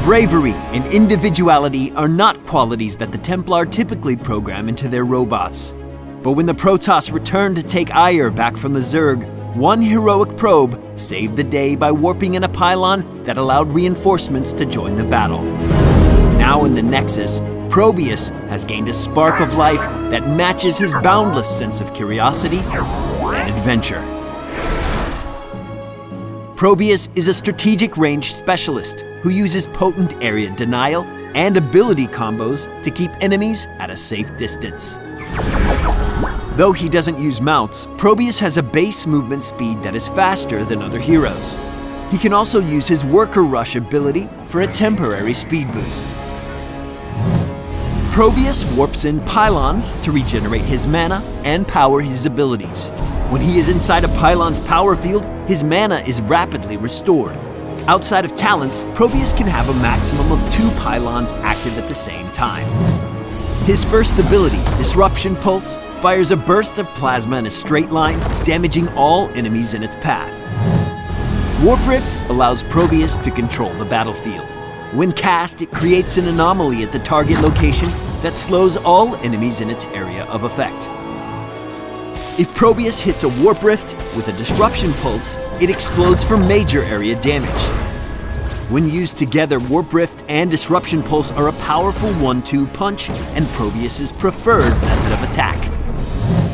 Bravery and individuality are not qualities that the Templar typically program into their robots. But when the Protoss returned to take Aiur back from the Zerg, one heroic probe saved the day by warping in a pylon that allowed reinforcements to join the battle. Now in the Nexus, Pробиус has gained a spark of life that matches his boundless sense of curiosity and adventure. Pробиус is a strategic range specialist who uses potent area denial and ability combos to keep enemies at a safe distance. Though he doesn't use mounts, Pробиус has a base movement speed that is faster than other heroes. He can also use his Worker Rush ability for a temporary speed boost. Pробиus warps in pylons to regenerate his mana and power his abilities. When he is inside a pylon's power field, his mana is rapidly restored. Outside of talents, Pробиus can have a maximum of 2 pylons active at the same time. His first ability, Disruption Pulse, fires a burst of plasma in a straight line, damaging all enemies in its path. Warp Rift allows Pробиus to control the battlefield. When cast, it creates an anomaly at the target location that slows all enemies in its area of effect. If Pробиus hits a Warp Rift with a Disruption Pulse, it explodes for major area damage. When used together, Warp Rift and Disruption Pulse are a powerful 1-2 punch and Pробиus's preferred method of attack.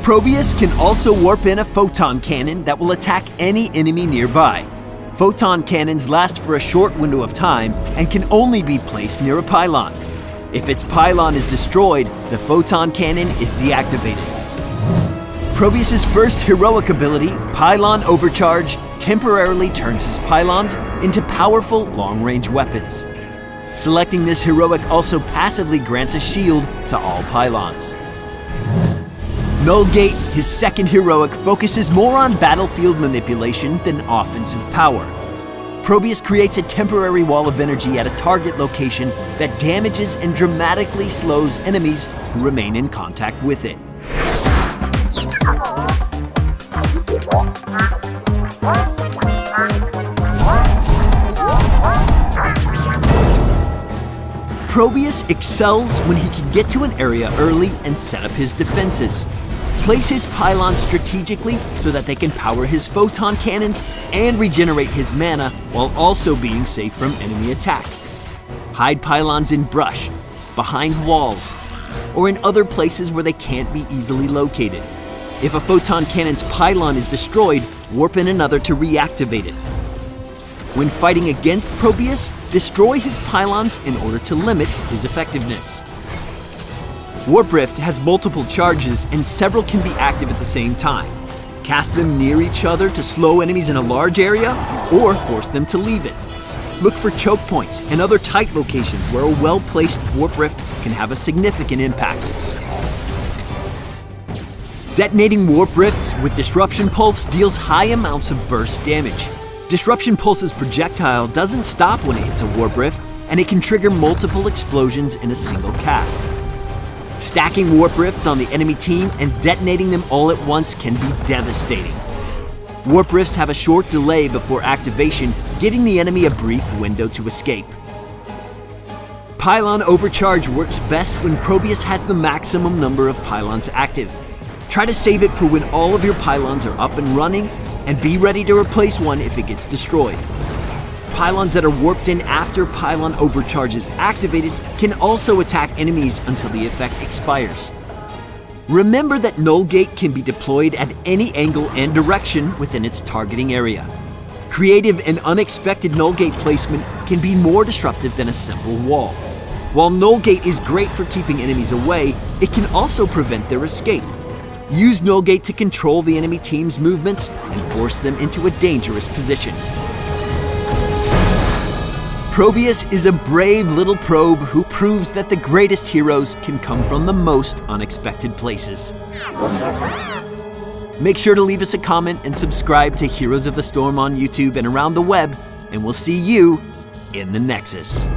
Pробиus can also warp in a Photon Cannon that will attack any enemy nearby. Photon Cannons last for a short window of time and can only be placed near a pylon. If its pylon is destroyed, the Photon Cannon is deactivated. Pробиus's first heroic ability, Pylon Overcharge, temporarily turns his pylons into powerful long-range weapons. Selecting this heroic also passively grants a shield to all pylons. Nullgate, his second heroic, focuses more on battlefield manipulation than offensive power. Pробиus creates a temporary wall of energy at a target location that damages and dramatically slows enemies who remain in contact with it. Pробиus excels when he can get to an area early and set up his defenses. Place his pylons strategically so that they can power his photon cannons and regenerate his mana while also being safe from enemy attacks. Hide pylons in brush, behind walls, or in other places where they can't be easily located. If a photon cannon's pylon is destroyed, warp in another to reactivate it. When fighting against Pробиus, destroy his pylons in order to limit his effectiveness. Warp Rift has multiple charges and several can be active at the same time. Cast them near each other to slow enemies in a large area, or force them to leave it. Look for choke points and other tight locations where a well-placed Warp Rift can have a significant impact. Detonating Warp Rifts with Disruption Pulse deals high amounts of burst damage. Disruption Pulse's projectile doesn't stop when it hits a Warp Rift, and it can trigger multiple explosions in a single cast. Stacking Warp Rifts on the enemy team and detonating them all at once can be devastating. Warp Rifts have a short delay before activation, giving the enemy a brief window to escape. Pylon Overcharge works best when Pробиus has the maximum number of pylons active. Try to save it for when all of your pylons are up and running, and be ready to replace one if it gets destroyed. Pylons that are warped in after Pylon Overcharge is activated can also attack enemies until the effect expires. Remember that Nullgate can be deployed at any angle and direction within its targeting area. Creative and unexpected Nullgate placement can be more disruptive than a simple wall. While Nullgate is great for keeping enemies away, it can also prevent their escape. Use Nullgate to control the enemy team's movements and force them into a dangerous position. Pробиus is a brave little probe who proves that the greatest heroes can come from the most unexpected places. Make sure to leave us a comment and subscribe to Heroes of the Storm on YouTube and around the web, and we'll see you in the Nexus.